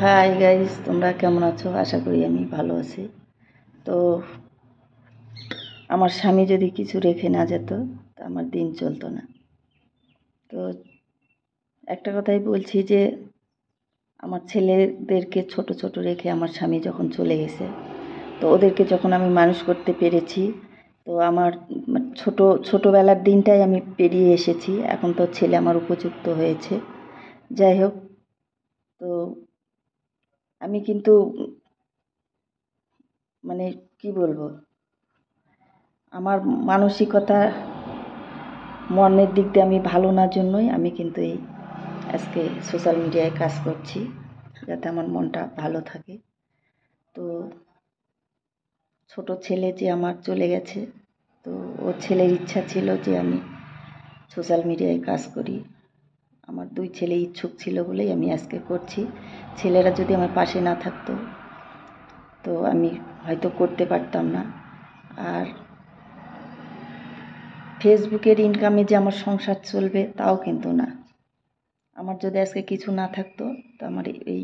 Hi guys, তোমরা কেমন আছো? আশা করি আমি ভালো আছি। তো আমার স্বামী যদি কিছু রেখে না যেত তা আমার দিন চলতো না। তো একটা কথাই বলছি যে আমার ছেলেদেরকে ছোট ছোট রেখে আমার স্বামী যখন চলে গেছে, তো ওদেরকে যখন আমি মানুষ করতে পেরেছি, তো আমার ছোটোবেলার দিনটাই আমি পেরিয়ে এসেছি। এখন তো ছেলে আমার উপযুক্ত হয়েছে। যাই হোক, তো আমি কিন্তু মানে কি বলবো, আমার মানসিকতা মনের দিক দিয়ে আমি ভালো না জন্যই আমি কিন্তু এই আজকে সোশ্যাল মিডিয়ায় কাজ করছি, যাতে আমার মনটা ভালো থাকে। তো ছোট ছেলে যে আমার চলে গেছে, তো ও ছেলের ইচ্ছা ছিল যে আমি সোশ্যাল মিডিয়ায় কাজ করি। আমার 2 ছেলে ইচ্ছুক ছিল বলেই আমি আজকে করছি। ছেলেরা যদি আমার পাশে না থাকতো তো আমি হয়তো করতে পারতাম না। আর ফেসবুকের ইনকামে যে আমার সংসার চলবে তাও কিন্তু না। আমার যদি আজকে কিছু না থাকতো তো আমার এই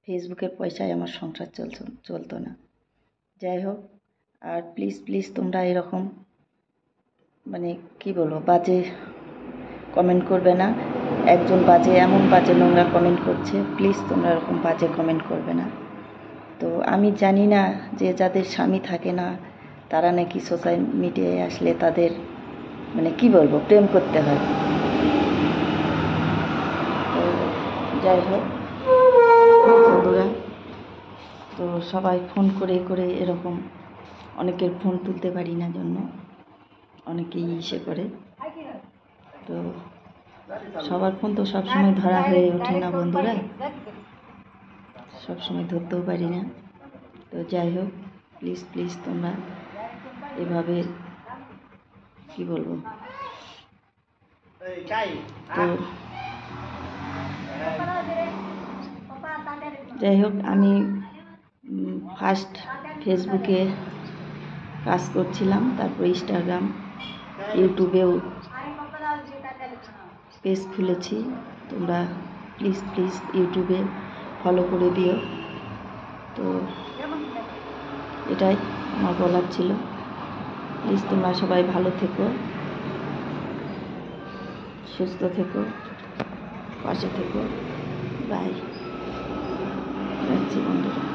ফেসবুকের পয়সায় আমার সংসার চলতো না। যাই হোক, আর প্লিজ তোমরা এরকম মানে কি বলবো, বাজে কমেন্ট করবে না। একজন এমন বাজে নোংরা কমেন্ট করছে, প্লিজ তোমরা এরকম বাজে কমেন্ট করবে না। তো আমি জানি না যে যাদের স্বামী থাকে না তারা নাকি সোশ্যাল মিডিয়ায় আসলে তাদের মানে কি বলবো, প্রেম করতে হয়। তো যাই হোক বন্ধুরা, তো সবাই ফোন করে এরকম, অনেকের ফোন তুলতে পারি না জন্য অনেকেই ইসে করে। তো সবার ফোন তো সবসময় ধরা হয়ে ওঠে না বন্ধুরা, সবসময় ধরতেও পারি না। তো যাই হোক, প্লিজ তোমরা এভাবে কি বলবো, তো যাই হোক, আমি ফার্স্ট ফেসবুকে কাজ করছিলাম, তারপর ইনস্টাগ্রাম, ইউটিউবেও পেজ খুলেছি। তোমরা প্লিজ ইউটিউবে ফলো করে দিও। তো এটাই আমার বলার ছিল। প্লিজ তোমরা সবাই ভালো থেকো, সুস্থ থেকো, পাশে থেকো। বাই, রাখছি বন্ধুরা।